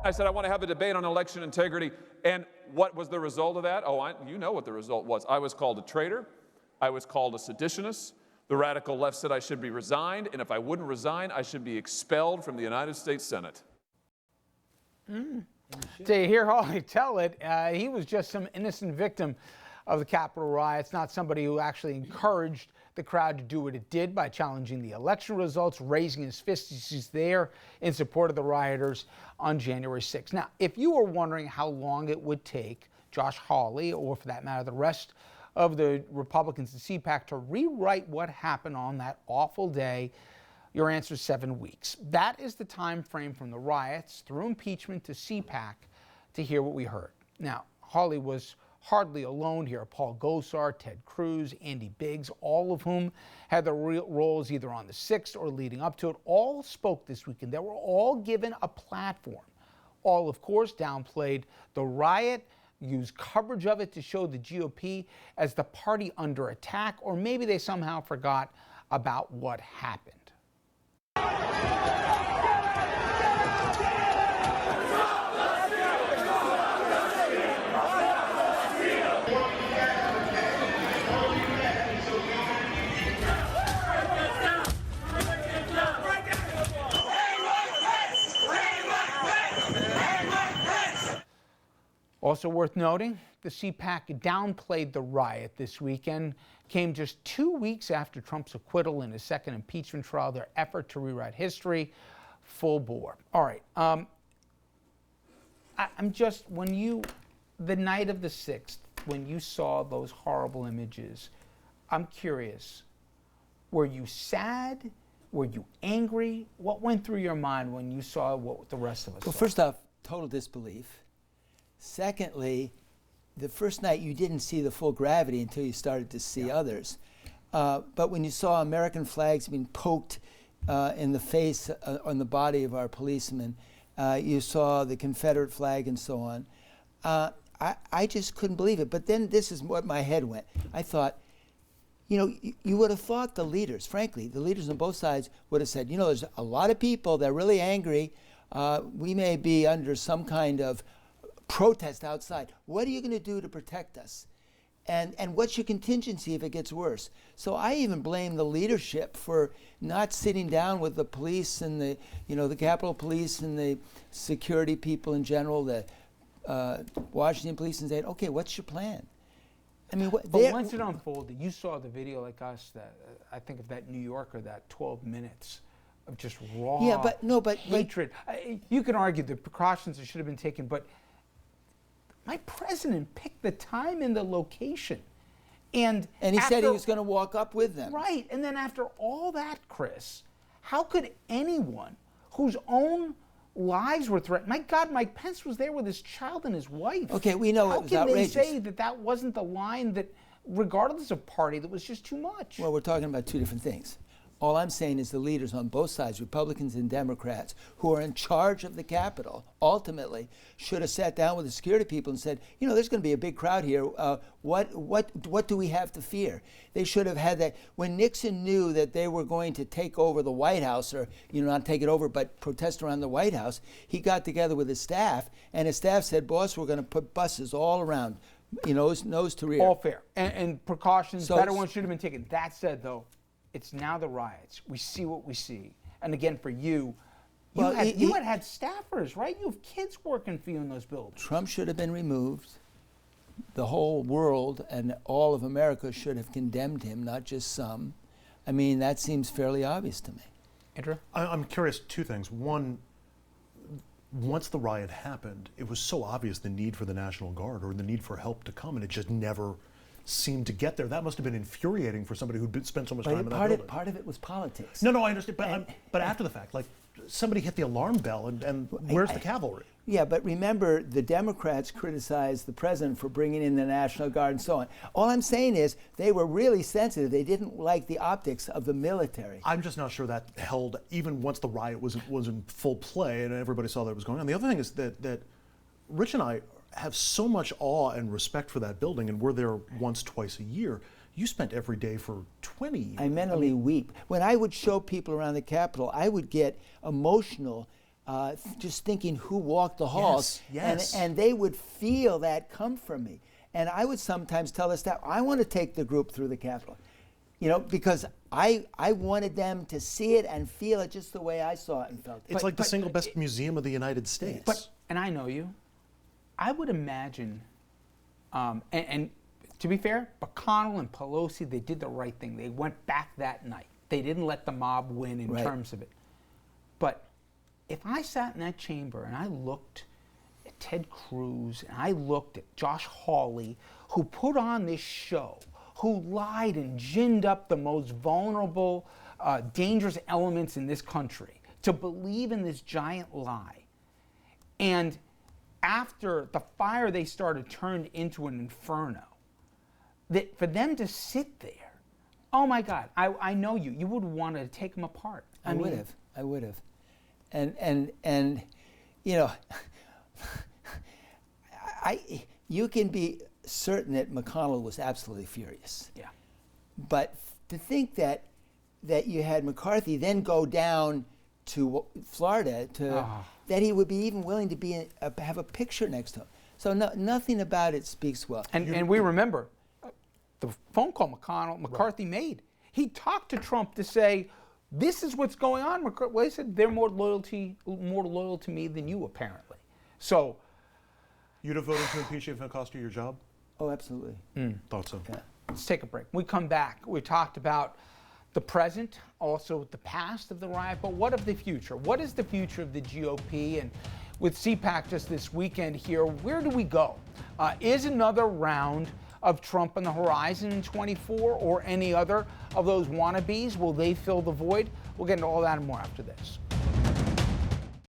I said, I want to have a debate on election integrity. And what was the result of that? Oh, you know what the result was. I was called a traitor. I was called a seditionist. The radical left said I should be resigned. And if I wouldn't resign, I should be expelled from the United States Senate. To hear Hawley tell it, he was just some innocent victim of the Capitol riots, not somebody who actually encouraged the crowd to do what it did by challenging the election results, raising his fist as he's there in support of the rioters on January 6th. Now, if you were wondering how long it would take Josh Hawley, or for that matter, the rest of the Republicans in CPAC to rewrite what happened on that awful day, your answer is 7 weeks. That is the time frame from the riots through impeachment to CPAC to hear what we heard. Now, Hawley was hardly alone here. Paul Gosar, Ted Cruz, Andy Biggs, all of whom had their roles either on the 6th or leading up to it, all spoke this weekend. They were all given a platform. All, of course, downplayed the riot, used coverage of it to show the GOP as the party under attack, or maybe they somehow forgot about what happened. Also worth noting, the CPAC downplayed the riot this weekend, came just 2 weeks after Trump's acquittal in his second impeachment trial, their effort to rewrite history, full bore. All right, the night of the 6th, when you saw those horrible images, I'm curious, were you sad? Were you angry? What went through your mind when you saw what the rest of us saw? Well, first off, total disbelief. Secondly, the first night you didn't see the full gravity until you started to see others. But when you saw American flags being poked in the face on the body of our policemen, you saw the Confederate flag and so on, I just couldn't believe it. But then this is what my head went. I thought, you would have thought the leaders, frankly, the leaders on both sides would have said, there's a lot of people that are really angry. We may be under some kind of protest outside. What are you going to do to protect us? And what's your contingency if it gets worse? So I even blame the leadership for not sitting down with the police and the Capitol Police and the security people in general, the Washington Police, and saying, okay, what's your plan? I mean, but once it unfolded, you saw the video like us. That I think of that New Yorker, that 12 minutes of just raw hatred. You can argue the precautions that should have been taken, but my president picked the time and the location. And he said he was going to walk up with them. Right. And then after all that, Chris, how could anyone whose own lives were threatened? My God, Mike Pence was there with his child and his wife. Okay, we know it was outrageous. How can they say that wasn't the line that, regardless of party, that was just too much? Well, we're talking about two different things. All I'm saying is the leaders on both sides, Republicans and Democrats, who are in charge of the Capitol, ultimately should have sat down with the security people and said, there's going to be a big crowd here. What do we have to fear? They should have had that. When Nixon knew that they were going to take over the White House, or not take it over, but protest around the White House, he got together with his staff, and his staff said, boss, we're going to put buses all around, nose to rear. All fair. And precautions, better ones should have been taken. That said, though, it's now the riots. We see what we see. And again, for you had staffers, right? You have kids working for you in those buildings. Trump should have been removed. The whole world and all of America should have condemned him, not just some. I mean, that seems fairly obvious to me. Andrew? I'm curious, two things. One, once the riot happened, it was so obvious the need for the National Guard or the need for help to come, and it just never seemed to get there. That must have been infuriating for somebody who'd spent so much time in that building. Part of it was politics. No, I understand. But after the fact, like, somebody hit the alarm bell, and where's the cavalry? Yeah, but remember, the Democrats criticized the president for bringing in the National Guard and so on. All I'm saying is they were really sensitive. They didn't like the optics of the military. I'm just not sure that held even once the riot was in full play and everybody saw that it was going on. The other thing is that Rich and I have so much awe and respect for that building, and we're there once, twice a year. You spent every day for 20 years. I mentally weep. When I would show people around the Capitol, I would get emotional just thinking who walked the halls. Yes. And they would feel that come from me. And I would sometimes tell the staff, I want to take the group through the Capitol. Because I wanted them to see it and feel it just the way I saw it and felt it. It's like the single best museum of the United States. And I know you. I would imagine, and to be fair, McConnell and Pelosi, they did the right thing. They went back that night. They didn't let the mob win in terms of it. But if I sat in that chamber and I looked at Ted Cruz and I looked at Josh Hawley, who put on this show, who lied and ginned up the most vulnerable, dangerous elements in this country to believe in this giant lie, and after the fire they started turned into an inferno, that for them to sit there, oh my God, I know you would want to take them apart. I would have. And you can be certain that McConnell was absolutely furious. Yeah. But to think that you had McCarthy then go down to Florida that he would be even willing to have a picture next to him. So nothing about it speaks well. And we remember the phone call McCarthy made. He talked to Trump to say, this is what's going on. Well, he said they're more loyal to me than you, apparently. So You'd have voted to impeach if it cost you your job? Oh, absolutely. Thought so. Yeah. let's take a break. When we come back, we talked about the present, also the past of the riot, but what of the future? What is the future of the GOP? And with CPAC just this weekend here, where do we go? Is another round of Trump on the horizon in 24 or any other of those wannabes? Will they fill the void? We'll get into all that and more after this.